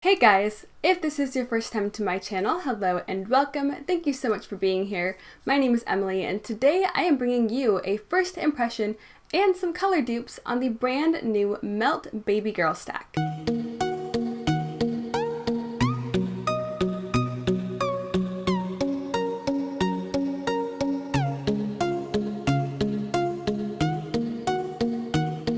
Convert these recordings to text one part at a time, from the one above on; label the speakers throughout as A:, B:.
A: Hey guys, if this is your first time to my channel, hello and welcome. Thank you so much for being here. My name is Emily and today I am bringing you a first impression and some color dupes on the brand new Melt Baby Girl stack.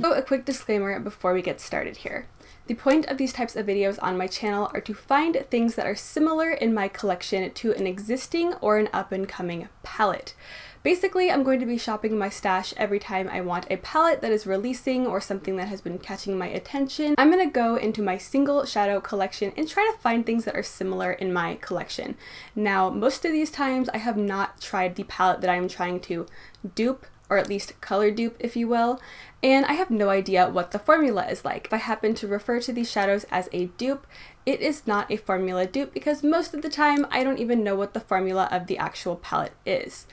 A: So a quick disclaimer before we get started here. The point of these types of videos on my channel are to find things that are similar in my collection to an existing or an up-and-coming palette. Basically, I'm going to be shopping my stash every time I want a palette that is releasing or something that has been catching my attention. I'm going to go into my single shadow collection and try to find things that are similar in my collection. Now, most of these times I have not tried the palette that I'm trying to dupe, or at least color dupe if you will, and I have no idea what the formula is like. If I happen to refer to these shadows as a dupe, it is not a formula dupe because most of the time I don't even know what the formula of the actual palette is.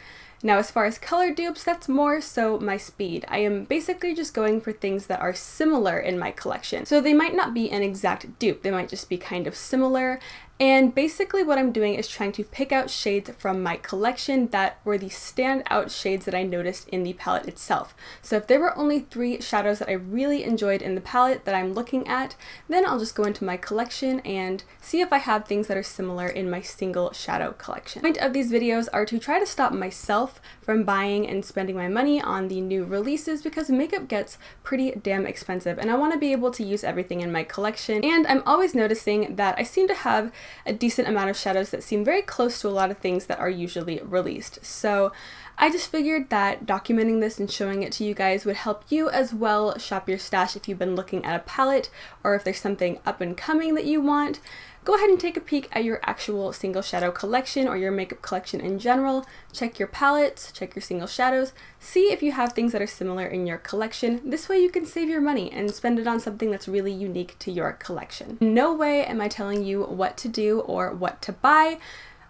A: Now as far as color dupes, that's more so my speed. I am basically just going for things that are similar in my collection. So they might not be an exact dupe, they might just be kind of similar. And basically what I'm doing is trying to pick out shades from my collection that were the standout shades that I noticed in the palette itself. So if there were only 3 shadows that I really enjoyed in the palette that I'm looking at, then I'll just go into my collection and see if I have things that are similar in my single shadow collection. The point of these videos are to try to stop myself from buying and spending my money on the new releases because makeup gets pretty damn expensive and I want to be able to use everything in my collection. And I'm always noticing that I seem to have a decent amount of shadows that seem very close to a lot of things that are usually released. So I just figured that documenting this and showing it to you guys would help you as well shop your stash if you've been looking at a palette or if there's something up and coming that you want. Go ahead and take a peek at your actual single shadow collection or your makeup collection in general. Check your palettes, check your single shadows, see if you have things that are similar in your collection. This way you can save your money and spend it on something that's really unique to your collection. In no way am I telling you what to do or what to buy.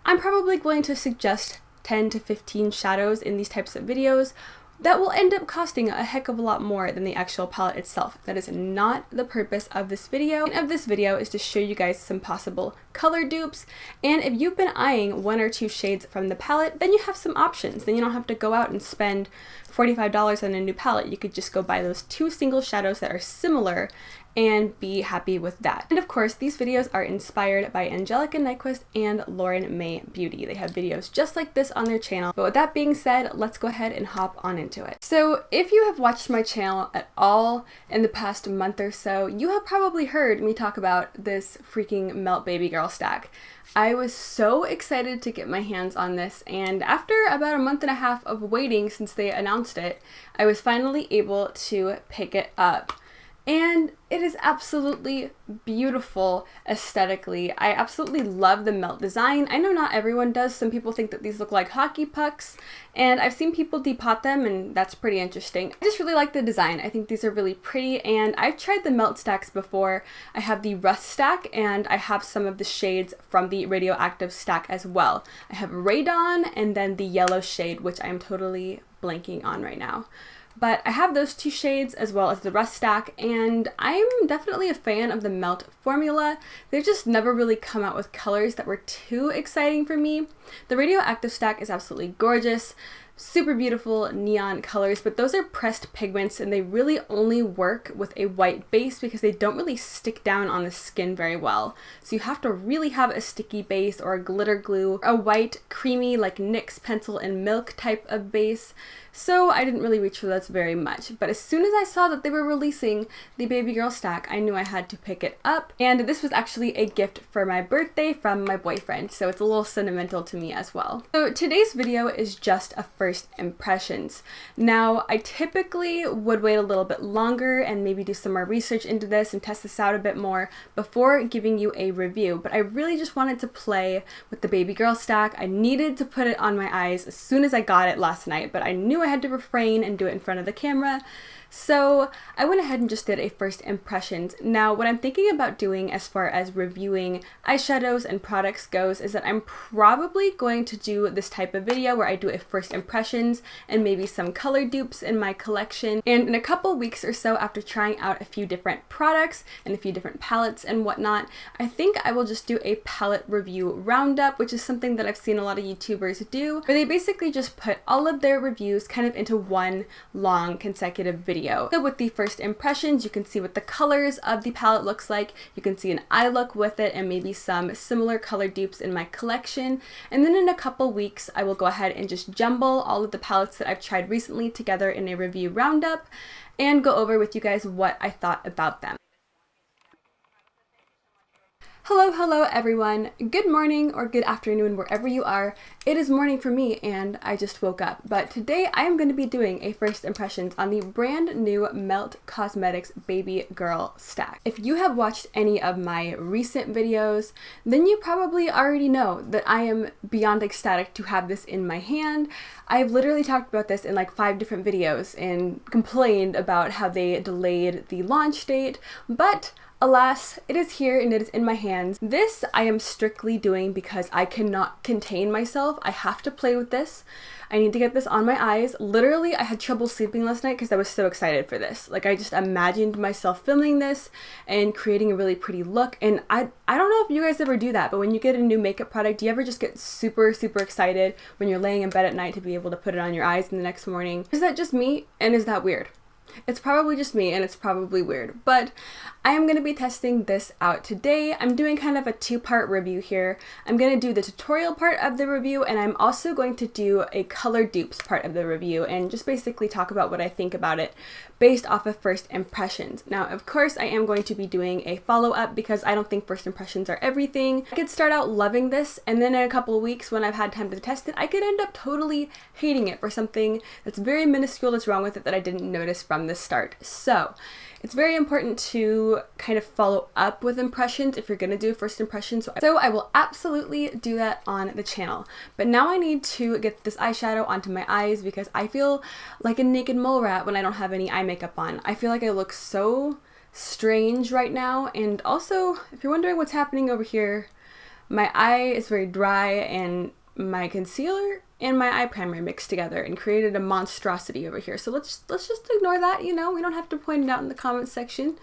A: I'm probably going to suggest 10 to 15 shadows in these types of videos that will end up costing a heck of a lot more than the actual palette itself. That is not the purpose of this video. The point of this video is to show you guys some possible color dupes, and if you've been eyeing 1 or 2 shades from the palette, then you have some options. Then you don't have to go out and spend $45 on a new palette. You could just go buy those 2 single shadows that are similar and be happy with that. And of course, these videos are inspired by Angelica Nyquist and Lauren May Beauty. They have videos just like this on their channel. But with that being said, let's go ahead and hop on into it. So if you have watched my channel at all in the past month or so, you have probably heard me talk about this freaking Melt Baby Girl stack. I was so excited to get my hands on this, and after about a month and a half of waiting since they announced it, I was finally able to pick it up. And it is absolutely beautiful aesthetically. I absolutely love the melt design. I know not everyone does. Some people think that these look like hockey pucks, and I've seen people depot them, and that's pretty interesting. I just really like the design. I think these are really pretty, and I've tried the melt stacks before. I have the Rust stack, and I have some of the shades from the Radioactive stack as well. I have Radon, and then the yellow shade, which I am totally blanking on right now. But I have those 2 shades as well as the Rust stack, and I'm definitely a fan of the Melt formula. They've just never really come out with colors that were too exciting for me. The Radioactive stack is absolutely gorgeous, super beautiful neon colors, but those are pressed pigments and they really only work with a white base because they don't really stick down on the skin very well. So you have to really have a sticky base or a glitter glue, a white creamy like NYX pencil and milk type of base. So I didn't really reach for those very much, but as soon as I saw that they were releasing the Baby Girl stack, I knew I had to pick it up, and this was actually a gift for my birthday from my boyfriend, so it's a little sentimental to me as well. So today's video is just a first impressions. Now, I typically would wait a little bit longer and maybe do some more research into this and test this out a bit more before giving you a review, but I really just wanted to play with the Baby Girl stack. I needed to put it on my eyes as soon as I got it last night, but I knew I had to refrain and do it in front of the camera. So I went ahead and just did a first impressions. Now what I'm thinking about doing as far as reviewing eyeshadows and products goes is that I'm probably going to do this type of video where I do a first impressions and maybe some color dupes in my collection. And in a couple weeks or so after trying out a few different products and a few different palettes and whatnot, I think I will just do a palette review roundup, which is something that I've seen a lot of YouTubers do, where they basically just put all of their reviews kind of into one long consecutive video. So with the first impressions, you can see what the colors of the palette looks like. You can see an eye look with it and maybe some similar color dupes in my collection. And then in a couple weeks, I will go ahead and just jumble all of the palettes that I've tried recently together in a review roundup and go over with you guys what I thought about them. Hello everyone. Good morning or good afternoon wherever you are. It is morning for me and I just woke up. But today I am going to be doing a first impressions on the brand new Melt Cosmetics Baby Girl Stack. If you have watched any of my recent videos, then you probably already know that I am beyond ecstatic to have this in my hand. I've literally talked about this in like 5 different videos and complained about how they delayed the launch date, but alas, it is here and it is in my hands. This I am strictly doing because I cannot contain myself. I have to play with this. I need to get this on my eyes. Literally, I had trouble sleeping last night because I was so excited for this. Like, I just imagined myself filming this and creating a really pretty look. And I don't know if you guys ever do that, but when you get a new makeup product, do you ever just get super excited when you're laying in bed at night to be able to put it on your eyes in the next morning? Is that just me? And is that weird? It's probably just me and it's probably weird, but I am going to be testing this out today. I'm doing kind of a 2-part review here. I'm going to do the tutorial part of the review and I'm also going to do a color dupes part of the review and just basically talk about what I think about it based off of first impressions. Now, of course, I am going to be doing a follow-up because I don't think first impressions are everything. I could start out loving this and then in a couple of weeks when I've had time to test it, I could end up totally hating it for something that's very minuscule that's wrong with it that I didn't notice from the start. So it's very important to kind of follow up with impressions if you're going to do first impressions. So I will absolutely do that on the channel. But now I need to get this eyeshadow onto my eyes because I feel like a naked mole rat when I don't have any eye makeup on. I feel like I look so strange right now. And also, if you're wondering what's happening over here, my eye is very dry and my concealer and my eye primer mixed together and created a monstrosity over here. So let's just ignore that, you know, we don't have to point it out in the comments section.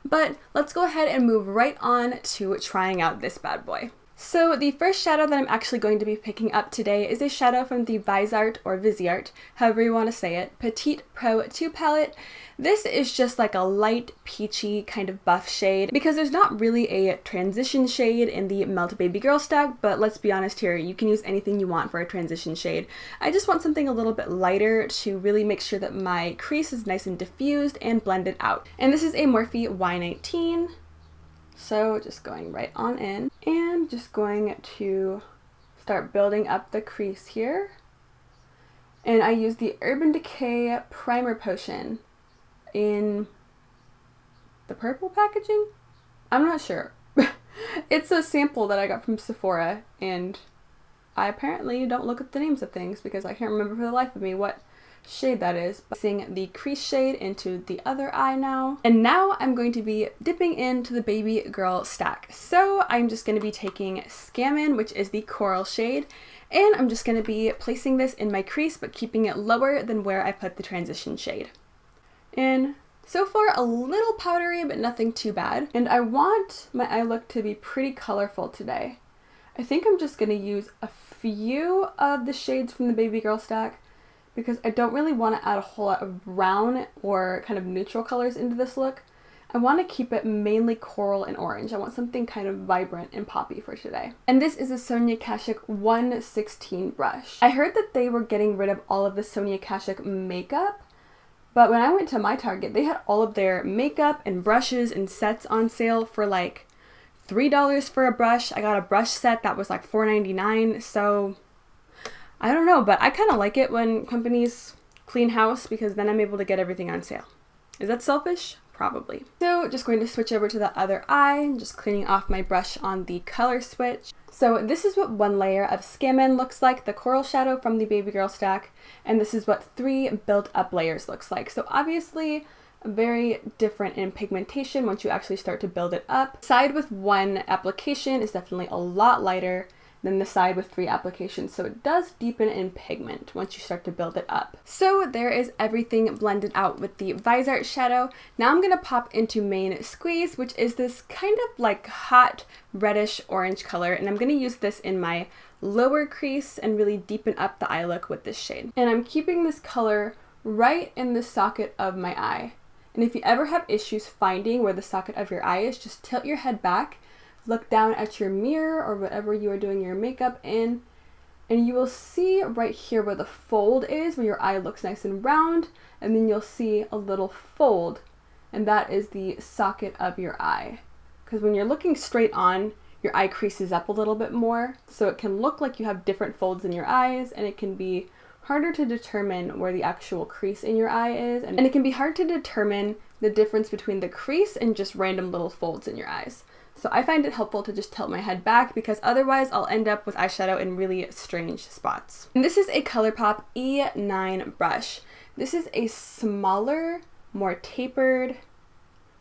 A: But let's go ahead and move right on to trying out this bad boy. So the first shadow that I'm actually going to be picking up today is a shadow from the Viseart or Viseart, however you want to say it, Petit Pro 2 palette. This is just like a light peachy kind of buff shade because there's not really a transition shade in the Melt Baby Girl stack, but let's be honest here, you can use anything you want for a transition shade. I just want something a little bit lighter to really make sure that my crease is nice and diffused and blended out. And this is a Morphe Y19. So just going right on in and just going to start building up the crease here. And I use the Urban Decay Primer Potion in the purple packaging? I'm not sure. It's a sample that I got from Sephora and I apparently don't look at the names of things because I can't remember for the life of me what shade that is. Placing the crease shade into the other eye now. And now I'm going to be dipping into the Baby Girl stack. So I'm just going to be taking Scammon, which is the coral shade, and I'm just going to be placing this in my crease but keeping it lower than where I put the transition shade. And so far a little powdery but nothing too bad. And I want my eye look to be pretty colorful today. I think I'm just going to use a few of the shades from the Baby Girl stack because I don't really want to add a whole lot of brown or kind of neutral colors into this look. I want to keep it mainly coral and orange. I want something kind of vibrant and poppy for today. And this is a Sonia Kashuk 116 brush. I heard that they were getting rid of all of the Sonia Kashuk makeup, but when I went to my Target, they had all of their makeup and brushes and sets on sale for like $3 for a brush. I got a brush set that was like $4.99, so I don't know, but I kind of like it when companies clean house because then I'm able to get everything on sale. Is that selfish? probably. So just going to switch over to the other eye, just cleaning off my brush on the color switch. So this is what one layer of Scammon looks like, the coral shadow from the Baby Girl stack, and this is what 3 built up layers looks like. So obviously very different in pigmentation once you actually start to build it up. The side with 1 application is definitely a lot lighter than the side with 3 applications, so it does deepen in pigment once you start to build it up. So there is everything blended out with the Viseart shadow. Now I'm gonna pop into Main Squeeze, which is this kind of like hot reddish orange color, and I'm gonna use this in my lower crease and really deepen up the eye look with this shade. And I'm keeping this color right in the socket of my eye. And if you ever have issues finding where the socket of your eye is, just tilt your head back, look down at your mirror or whatever you are doing your makeup in, and you will see right here where the fold is, where your eye looks nice and round, and then you'll see a little fold, and that is the socket of your eye. Because when you're looking straight on, your eye creases up a little bit more, so it can look like you have different folds in your eyes, and it can be harder to determine where the actual crease in your eye is, and it can be hard to determine the difference between the crease and just random little folds in your eyes. So I find it helpful to just tilt my head back because otherwise I'll end up with eyeshadow in really strange spots. And this is a Colourpop E9 brush. This is a smaller, more tapered,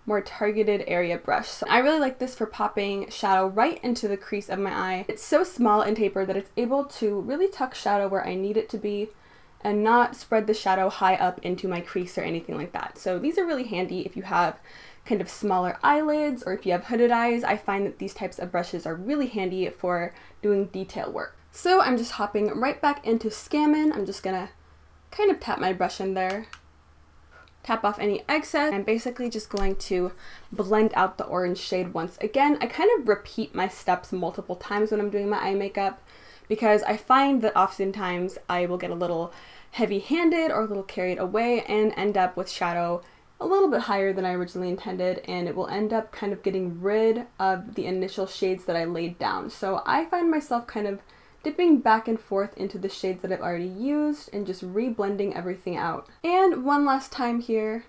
A: more targeted area brush. So I really like this for popping shadow right into the crease of my eye. It's so small and tapered that it's able to really tuck shadow where I need it to be and not spread the shadow high up into my crease or anything like that. So these are really handy if you have kind of smaller eyelids or if you have hooded eyes. I find that these types of brushes are really handy for doing detail work. So I'm just hopping right back into Scammon. I'm just gonna kind of tap my brush in there, tap off any excess. I'm basically just going to blend out the orange shade once again. I kind of repeat my steps multiple times when I'm doing my eye makeup because I find that oftentimes I will get a little heavy-handed or a little carried away and end up with shadow a little bit higher than I originally intended, and it will end up kind of getting rid of the initial shades that I laid down. So I find myself kind of dipping back and forth into the shades that I've already used and just re-blending everything out. And one last time here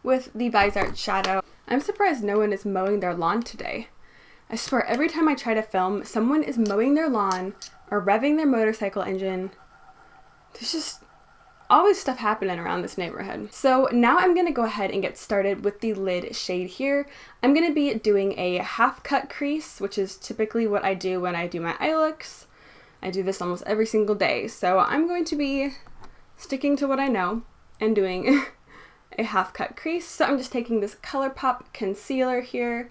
A: with the Viseart shadow. I'm surprised no one is mowing their lawn today. I swear every time I try to film, someone is mowing their lawn or revving their motorcycle engine. There's just always stuff happening around this neighborhood. So now I'm gonna go ahead and get started with the lid shade here. I'm gonna be doing a half cut crease, which is typically what I do when I do my eye looks. I do this almost every single day. So I'm going to be sticking to what I know and doing a half cut crease. So I'm just taking this Colourpop concealer here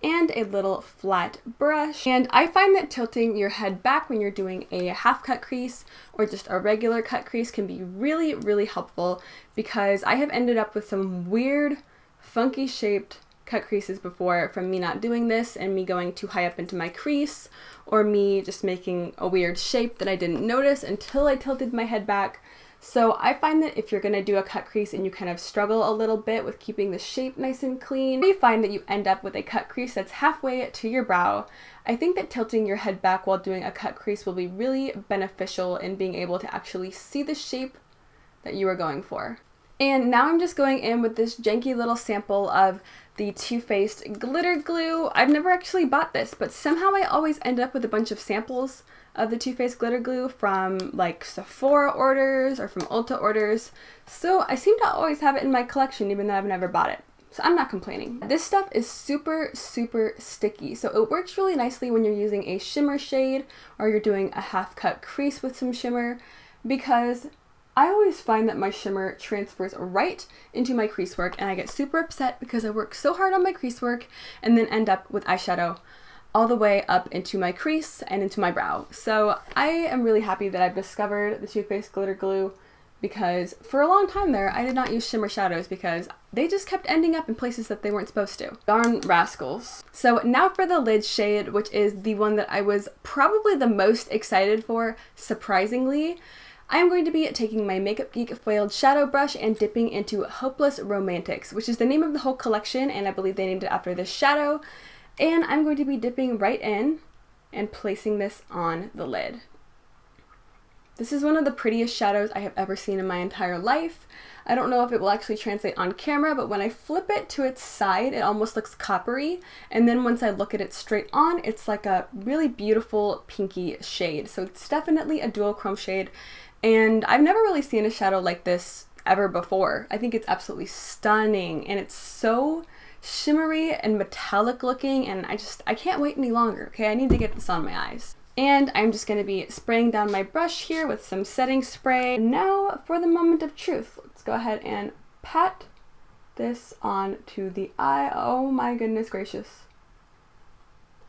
A: and a little flat brush. And I find that tilting your head back when you're doing a half cut crease or just a regular cut crease can be really, really helpful because I have ended up with some weird, funky shaped cut creases before from me not doing this and me going too high up into my crease or me just making a weird shape that I didn't notice until I tilted my head back. So I find that if you're going to do a cut crease and you kind of struggle a little bit with keeping the shape nice and clean, you find that you end up with a cut crease that's halfway to your brow. I think that tilting your head back while doing a cut crease will be really beneficial in being able to actually see the shape that you are going for. And now I'm just going in with this janky little sample of the Toofaced glitter glue. I've never actually bought this, but somehow I always end up with a bunch of samples of the Toofaced glitter glue from like Sephora orders or from Ulta orders. So I seem to always have it in my collection even though I've never bought it. So I'm not complaining. This stuff is super, super sticky. So it works really nicely when you're using a shimmer shade or you're doing a half cut crease with some shimmer because I always find that my shimmer transfers right into my crease work and I get super upset because I work so hard on my crease work and then end up with eyeshadow all the way up into my crease and into my brow. So I am really happy that I've discovered the Too Faced glitter glue because for a long time there I did not use shimmer shadows because they just kept ending up in places that they weren't supposed to. Darn rascals. So now for the lid shade, which is the one that I was probably the most excited for, surprisingly. I'm going to be taking my Makeupgeek foiled shadow brush and dipping into Hopeless Romantix, which is the name of the whole collection, and I believe they named it after this shadow. And I'm going to be dipping right in and placing this on the lid. This is one of the prettiest shadows I have ever seen in my entire life. I don't know if it will actually translate on camera, but when I flip it to its side, it almost looks coppery. And then once I look at it straight on, it's like a really beautiful pinky shade. So it's definitely a duochrome shade. And I've never really seen a shadow like this ever before. I think it's absolutely stunning, and it's so shimmery and metallic looking, and I can't wait any longer. Okay, I need to get this on my eyes. And I'm just going to be spraying down my brush here with some setting spray. Now for the moment of truth. Let's go ahead and pat this onto the eye. Oh my goodness gracious.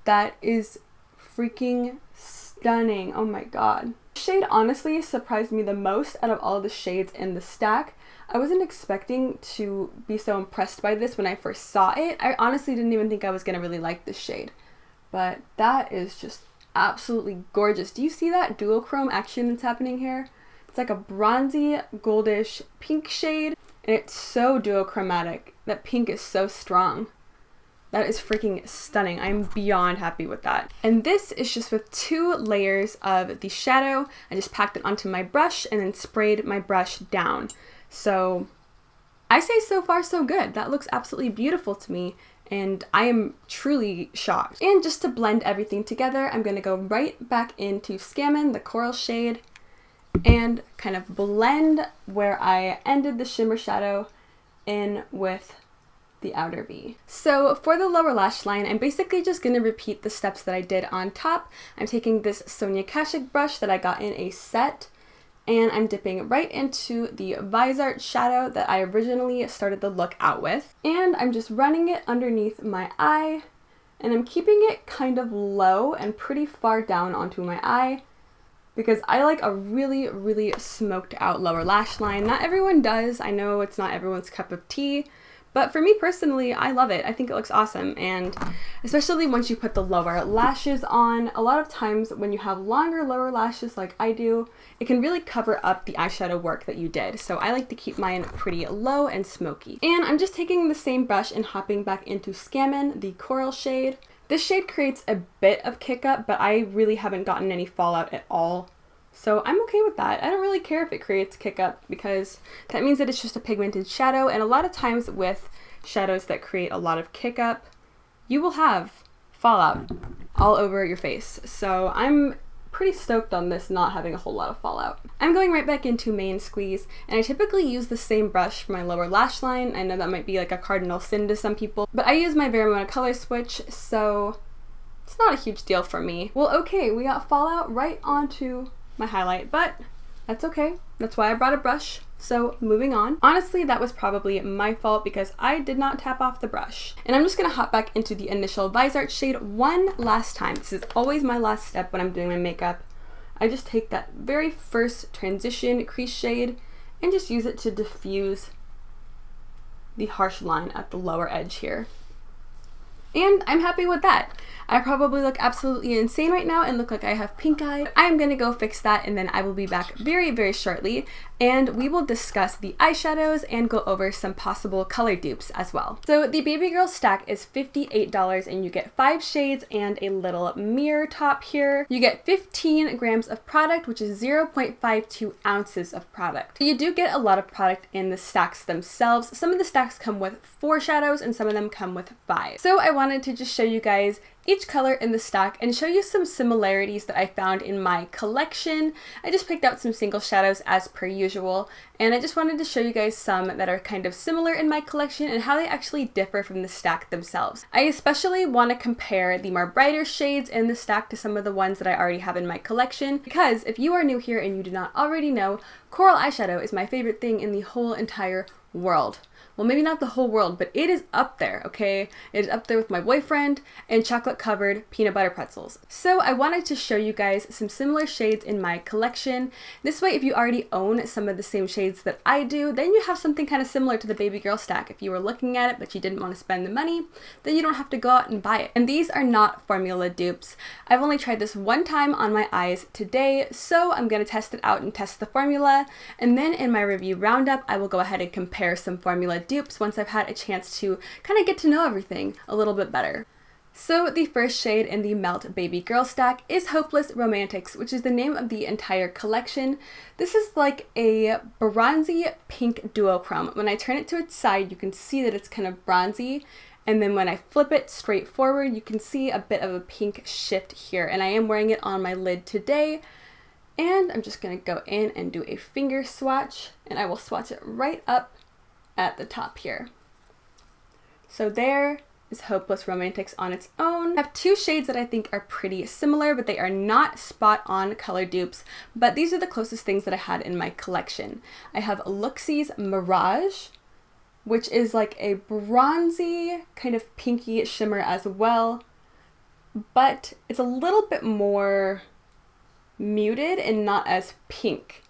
A: That is freaking stunning. Oh my god. This shade honestly surprised me the most out of all the shades in the stack. I wasn't expecting to be so impressed by this when I first saw it. I honestly didn't even think I was going to really like this shade. But that is just absolutely gorgeous. Do you see that duochrome action that's happening here? It's like a bronzy goldish pink shade, and it's so duochromatic. That pink is so strong. That is freaking stunning. I'm beyond happy with that. And this is just with 2 layers of the shadow. I just packed it onto my brush and then sprayed my brush down. So I say so far so good. That looks absolutely beautiful to me, and I am truly shocked. And just to blend everything together, I'm going to go right back into Scammon, the coral shade, and kind of blend where I ended the shimmer shadow in with the outer V. So for the lower lash line, I'm basically just going to repeat the steps that I did on top. I'm taking this Sonia Kashuk brush that I got in a set, and I'm dipping right into the Viseart shadow that I originally started the look out with. And I'm just running it underneath my eye, and I'm keeping it kind of low and pretty far down onto my eye because I like a really, really smoked out lower lash line. Not everyone does. I know it's not everyone's cup of tea, but for me personally, I love it. I think it looks awesome, and especially once you put the lower lashes on, a lot of times when you have longer lower lashes like I do, it can really cover up the eyeshadow work that you did. So I like to keep mine pretty low and smoky. And I'm just taking the same brush and hopping back into Scammon, the coral shade. This shade creates a bit of kick up, but I really haven't gotten any fallout at all. So I'm okay with that. I don't really care if it creates kick up because that means that it's just a pigmented shadow, and a lot of times with shadows that create a lot of kick up, you will have fallout all over your face. So I'm pretty stoked on this not having a whole lot of fallout. I'm going right back into Main Squeeze, and I typically use the same brush for my lower lash line. I know that might be like a cardinal sin to some people, but I use my Veramona color switch, so it's not a huge deal for me. Well, okay, we got fallout right onto my highlight, but that's okay. That's why I brought a brush. So moving on. Honestly, that was probably my fault because I did not tap off the brush. And I'm just gonna hop back into the initial Viseart shade one last time. This is always my last step when I'm doing my makeup. I just take that very first transition crease shade and just use it to diffuse the harsh line at the lower edge here. And I'm happy with that. I probably look absolutely insane right now and look like I have pink eye. I'm gonna go fix that, and then I will be back very, very shortly, and we will discuss the eyeshadows and go over some possible color dupes as well. So the Baby Girl stack is $58, and you get 5 shades and a little mirror top here. You get 15 grams of product, which is 0.52 ounces of product. You do get a lot of product in the stacks themselves. Some of the stacks come with 4 shadows and some of them come with 5. So I wanted to just show you guys each color in the stack and show you some similarities that I found in my collection. I just picked out some single shadows as per usual, and I just wanted to show you guys some that are kind of similar in my collection and how they actually differ from the stack themselves. I especially want to compare the more brighter shades in the stack to some of the ones that I already have in my collection, because if you are new here and you do not already know, coral eyeshadow is my favorite thing in the whole entire world. Well, maybe not the whole world, but it is up there, okay? It is up there with my boyfriend and chocolate-covered peanut butter pretzels. So I wanted to show you guys some similar shades in my collection. This way, if you already own some of the same shades that I do, then you have something kind of similar to the Baby Girl stack. If you were looking at it but you didn't want to spend the money, then you don't have to go out and buy it. And these are not formula dupes. I've only tried this one time on my eyes today, so I'm going to test it out and test the formula. And then in my review roundup, I will go ahead and compare some formula dupes once I've had a chance to kind of get to know everything a little bit better. So the first shade in the Melt Baby Girl stack is Hopeless Romantix, which is the name of the entire collection. This is like a bronzy pink duochrome. When I turn it to its side, you can see that it's kind of bronzy, and then when I flip it straight forward, you can see a bit of a pink shift here, and I am wearing it on my lid today. And I'm just going to go in and do a finger swatch, and I will swatch it right up at the top here. So there is Hopeless Romantix on its own. I have two shades that I think are pretty similar, but they are not spot-on color dupes, but these are the closest things that I had in my collection. I have Looxi's Mirage, which is like a bronzy kind of pinky shimmer as well, but it's a little bit more muted and not as pink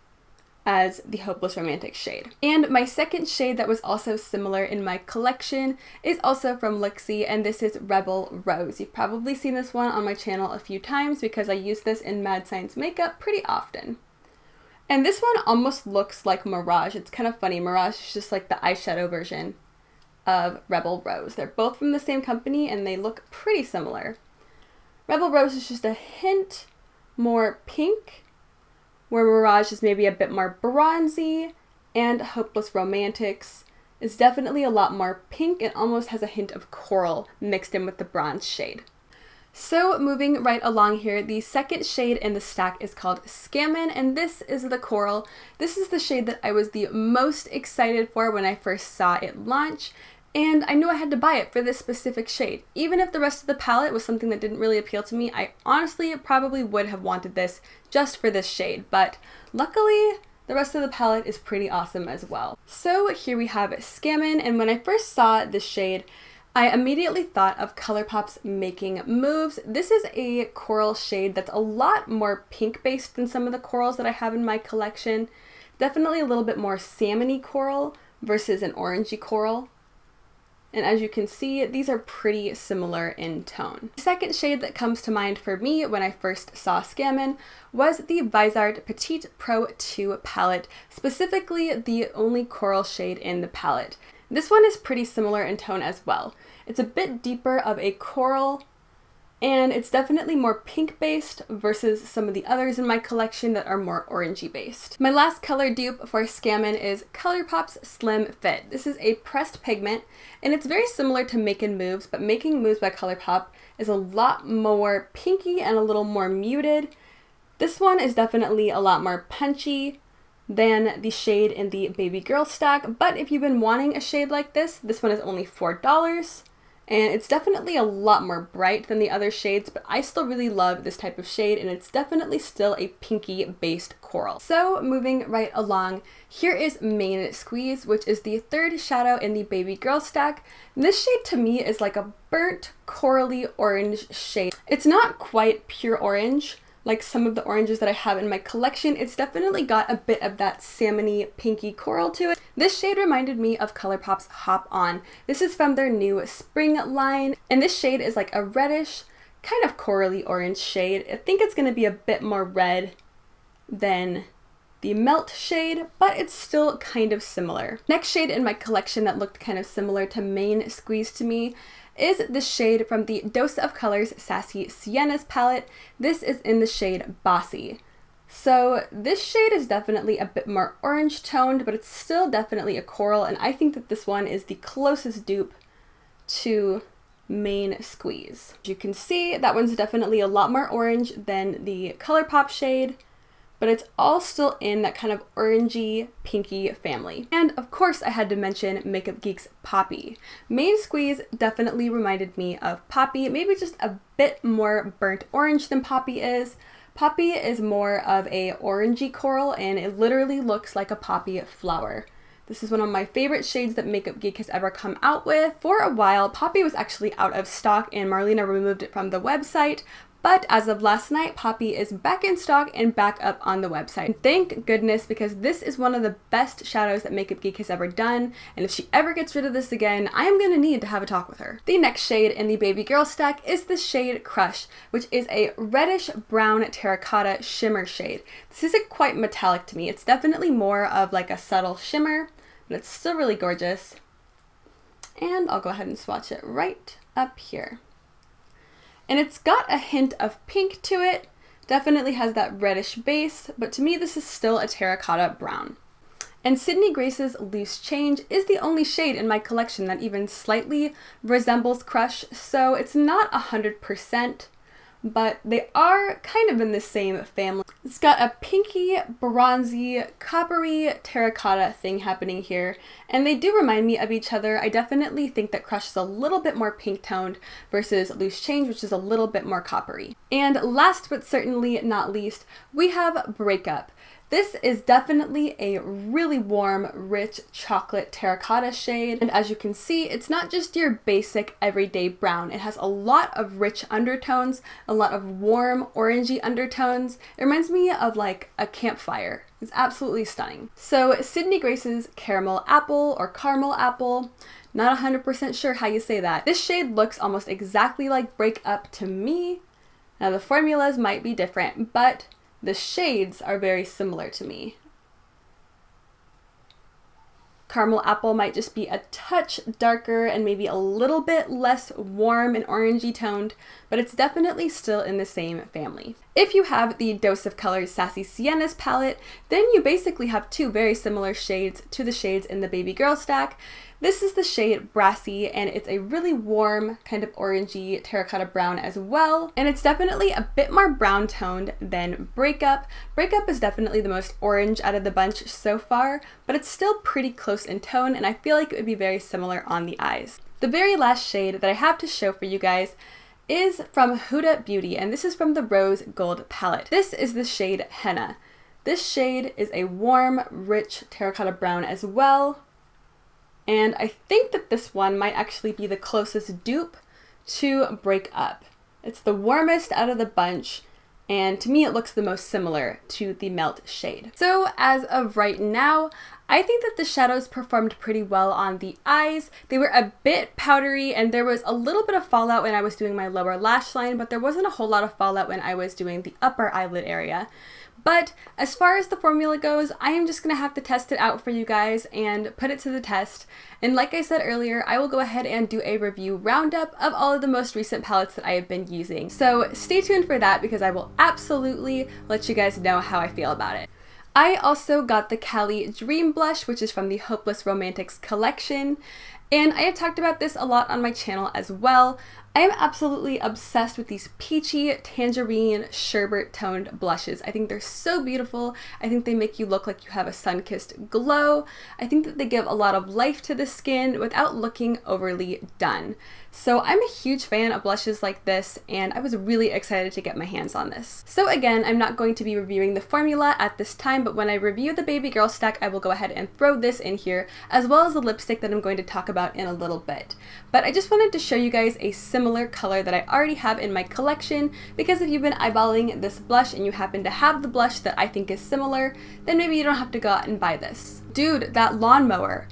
A: as the Hopeless Romantix shade. And my second shade that was also similar in my collection is also from Looxi, and this is Rebel Rose. You've probably seen this one on my channel a few times because I use this in Mad Science makeup pretty often. And this one almost looks like Mirage. It's kind of funny. Mirage is just like the eyeshadow version of Rebel Rose. They're both from the same company and they look pretty similar. Rebel Rose is just a hint more pink, where Mirage is maybe a bit more bronzy, and Hopeless Romantix is definitely a lot more pink and almost has a hint of coral mixed in with the bronze shade. So moving right along here, the second shade in the stack is called Scammon, and this is the coral. This is the shade that I was the most excited for when I first saw it launch, and I knew I had to buy it for this specific shade. Even if the rest of the palette was something that didn't really appeal to me, I honestly probably would have wanted this just for this shade, but luckily the rest of the palette is pretty awesome as well. So here we have Scammon, and when I first saw this shade, I immediately thought of Colourpop's Making Moves. This is a coral shade that's a lot more pink based than some of the corals that I have in my collection. Definitely a little bit more salmony coral versus an orangey coral. And as you can see, these are pretty similar in tone. The second shade that comes to mind for me when I first saw Scammon was the Viseart Petit Pro 2 palette, specifically the only coral shade in the palette. This one is pretty similar in tone as well. It's a bit deeper of a coral, and it's definitely more pink based versus some of the others in my collection that are more orangey based. My last color dupe for Scammon is Colourpop's Slim Fit. This is a pressed pigment, and it's very similar to Making Moves, but Making Moves by Colourpop is a lot more pinky and a little more muted. This one is definitely a lot more punchy than the shade in the Baby Girl stack, but if you've been wanting a shade like this, this one is only $4. And it's definitely a lot more bright than the other shades, but I still really love this type of shade, and it's definitely still a pinky based coral. So moving right along, here is Main Squeeze, which is the third shadow in the Baby Girl stack. This shade to me is like a burnt corally orange shade. It's not quite pure orange like some of the oranges that I have in my collection. It's definitely got a bit of that salmony pinky coral to it. This shade reminded me of Colourpop's Hop On. This is from their new spring line, and this shade is like a reddish, kind of corally orange shade. I think it's going to be a bit more red than the Melt shade, but it's still kind of similar. Next shade in my collection that looked kind of similar to Main Squeeze to me is the shade from the Dose of Colors Sassy Siennas palette. This is in the shade Bossy. So this shade is definitely a bit more orange toned, but it's still definitely a coral, and I think that this one is the closest dupe to Main Squeeze. As you can see, that one's definitely a lot more orange than the Colourpop shade, but it's all still in that kind of orangey, pinky family. And of course I had to mention Makeupgeek's Poppy. Main Squeeze definitely reminded me of Poppy, maybe just a bit more burnt orange than Poppy is. Poppy is more of a orangey coral, and it literally looks like a poppy flower. This is one of my favorite shades that Makeupgeek has ever come out with. For a while, Poppy was actually out of stock and Marlena removed it from the website, but as of last night, Poppy is back in stock and back up on the website. Thank goodness, because this is one of the best shadows that Makeupgeek has ever done, and if she ever gets rid of this again, I am going to need to have a talk with her. The next shade in the Baby Girl stack is the shade Crush, which is a reddish brown terracotta shimmer shade. This isn't quite metallic to me. It's definitely more of like a subtle shimmer, but it's still really gorgeous. And I'll go ahead and swatch it right up here. And it's got a hint of pink to it, definitely has that reddish base, but to me this is still a terracotta brown. And Sydney Grace's Loose Change is the only shade in my collection that even slightly resembles Crush, so it's not 100%, but they are kind of in the same family. It's got a pinky, bronzy, coppery terracotta thing happening here, and they do remind me of each other. I definitely think that Crush is a little bit more pink toned versus Loose Change, which is a little bit more coppery. And last but certainly not least, we have Breakup. This is definitely a really warm, rich chocolate terracotta shade, and as you can see, it's not just your basic everyday brown. It has a lot of rich undertones, a lot of warm orangey undertones. It reminds me of like a campfire. It's absolutely stunning. So Sydney Grace's Caramel Apple or Caramel Apple, not 100% sure how you say that. This shade looks almost exactly like Breakup to me. Now the formulas might be different, but the shades are very similar to me. Caramel Apple might just be a touch darker and maybe a little bit less warm and orangey toned, but it's definitely still in the same family. If you have the Dose of Colors Sassy Siennas palette, then you basically have two very similar shades to the shades in the Baby Girl stack. This is the shade Brassy, and it's a really warm, kind of orangey terracotta brown as well. And it's definitely a bit more brown toned than Breakup. Breakup is definitely the most orange out of the bunch so far, but it's still pretty close in tone, and I feel like it would be very similar on the eyes. The very last shade that I have to show for you guys is from Huda Beauty, and this is from the Rose Gold palette. This is the shade Henna. This shade is a warm, rich terracotta brown as well. And I think that this one might actually be the closest dupe to Breakup. It's the warmest out of the bunch, and to me it looks the most similar to the Melt shade. So as of right now, I think that the shadows performed pretty well on the eyes. They were a bit powdery, and there was a little bit of fallout when I was doing my lower lash line, but there wasn't a whole lot of fallout when I was doing the upper eyelid area. But as far as the formula goes, I am just going to have to test it out for you guys and put it to the test. And like I said earlier, I will go ahead and do a review roundup of all of the most recent palettes that I have been using. So stay tuned for that because I will absolutely let you guys know how I feel about it. I also got the Cali Dream blush, which is from the Hopeless Romantix collection. And I have talked about this a lot on my channel as well. I am absolutely obsessed with these peachy, tangerine, sherbet toned blushes. I think they're so beautiful. I think they make you look like you have a sun-kissed glow. I think that they give a lot of life to the skin without looking overly done. So I'm a huge fan of blushes like this, and I was really excited to get my hands on this. So again, I'm not going to be reviewing the formula at this time, but when I review the Baby Girl stack, I will go ahead and throw this in here, as well as the lipstick that I'm going to talk about in a little bit. But I just wanted to show you guys a similar color that I already have in my collection, because if you've been eyeballing this blush and you happen to have the blush that I think is similar, then maybe you don't have to go out and buy this. Dude, that lawnmower.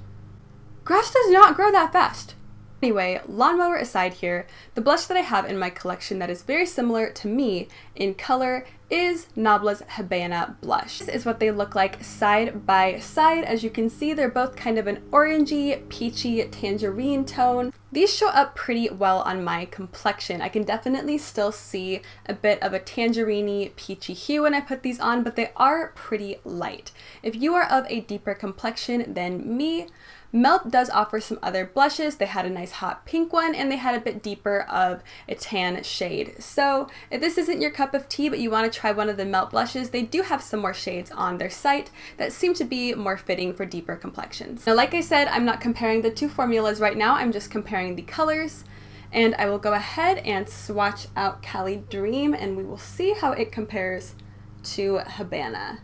A: Grass does not grow that fast. Anyway, lawnmower aside here, the blush that I have in my collection that is very similar to me in color is Nabla's Habana blush. This is what they look like side by side. As you can see, they're both kind of an orangey, peachy, tangerine tone. These show up pretty well on my complexion. I can definitely still see a bit of a tangerine-y, peachy hue when I put these on, but they are pretty light. If you are of a deeper complexion than me, Melt does offer some other blushes. They had a nice hot pink one, and they had a bit deeper of a tan shade. So if this isn't your cup of tea, but you want to try one of the Melt blushes, they do have some more shades on their site that seem to be more fitting for deeper complexions. Now, like I said, I'm not comparing the two formulas right now. I'm just comparing the colors. And I will go ahead and swatch out Cali Dream, and we will see how it compares to Habana.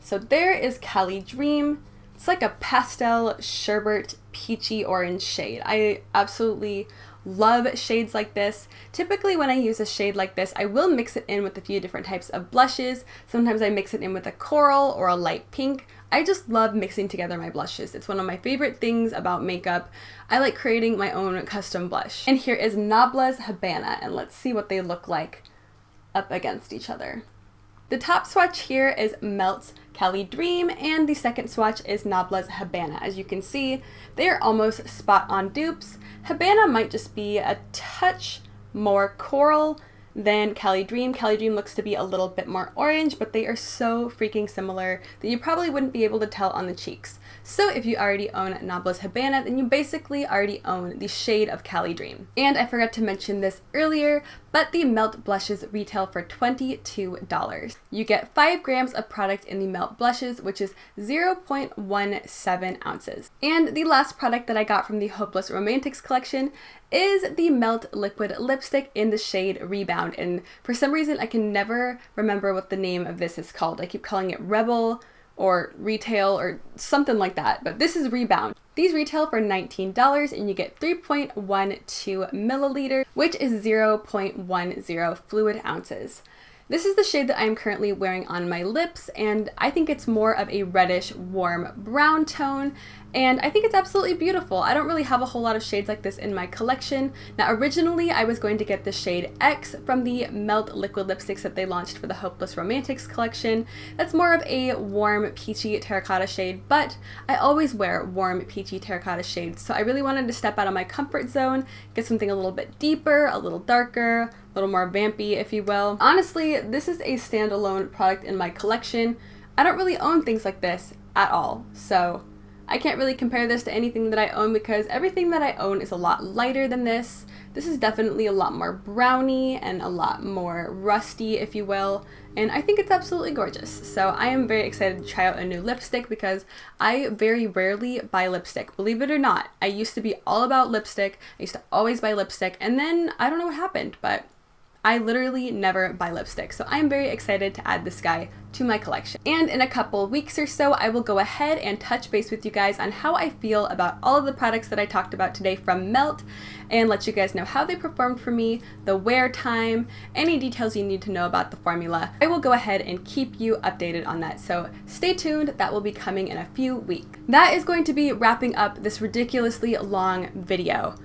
A: So there is Cali Dream. It's like a pastel sherbet peachy orange shade. I absolutely love shades like this. Typically when I use a shade like this, I will mix it in with a few different types of blushes. Sometimes I mix it in with a coral or a light pink. I just love mixing together my blushes. It's one of my favorite things about makeup. I like creating my own custom blush. And here is Nabla's Habana, and let's see what they look like up against each other. The top swatch here is Melt's Cali Dream, and the second swatch is Nabla's Habana. As you can see, they are almost spot on dupes. Habana might just be a touch more coral than Cali Dream. Cali Dream looks to be a little bit more orange, but they are so freaking similar that you probably wouldn't be able to tell on the cheeks. So if you already own Nabla's Habana, then you basically already own the shade of Cali Dream. And I forgot to mention this earlier, but the Melt blushes retail for $22. You get 5 grams of product in the Melt blushes, which is 0.17 ounces. And the last product that I got from the Hopeless Romantix collection is the Melt liquid lipstick in the shade Rebound. And for some reason, I can never remember what the name of this is called. I keep calling it Rebel or Retail or something like that, but this is Rebound. These retail for $19 and you get 3.12 milliliters, which is 0.10 fluid ounces. This is the shade that I am currently wearing on my lips, and I think it's more of a reddish, warm brown tone, and I think it's absolutely beautiful. I don't really have a whole lot of shades like this in my collection. Now, originally, I was going to get the shade X from the Melt liquid lipsticks that they launched for the Hopeless Romantix collection. That's more of a warm, peachy terracotta shade, but I always wear warm, peachy terracotta shades, so I really wanted to step out of my comfort zone, get something a little bit deeper, a little darker, a little more vampy, if you will. Honestly, this is a standalone product in my collection. I don't really own things like this at all, so I can't really compare this to anything that I own because everything that I own is a lot lighter than this. This is definitely a lot more browny and a lot more rusty, if you will, and I think it's absolutely gorgeous. So I am very excited to try out a new lipstick because I very rarely buy lipstick. Believe it or not, I used to be all about lipstick. I used to always buy lipstick, and then I don't know what happened, but I literally never buy lipstick, so I'm very excited to add this guy to my collection. And in a couple weeks or so, I will go ahead and touch base with you guys on how I feel about all of the products that I talked about today from Melt, and let you guys know how they performed for me, the wear time, any details you need to know about the formula. I will go ahead and keep you updated on that, so stay tuned. That will be coming in a few weeks. That is going to be wrapping up this ridiculously long video.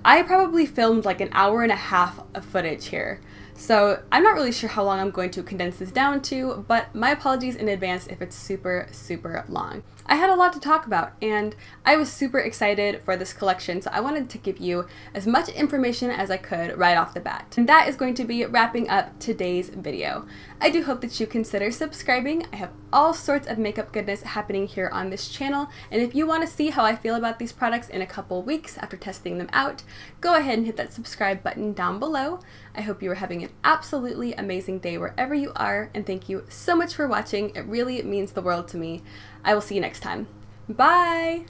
A: I probably filmed like an hour and a half of footage here, so I'm not really sure how long I'm going to condense this down to, but my apologies in advance if it's super, super long. I had a lot to talk about, and I was super excited for this collection, so I wanted to give you as much information as I could right off the bat. And that is going to be wrapping up today's video. I do hope that you consider subscribing. I have all sorts of makeup goodness happening here on this channel, and if you want to see how I feel about these products in a couple weeks after testing them out, go ahead and hit that subscribe button down below. I hope you are having an absolutely amazing day wherever you are, and thank you so much for watching. It really means the world to me. I will see you next time. Bye!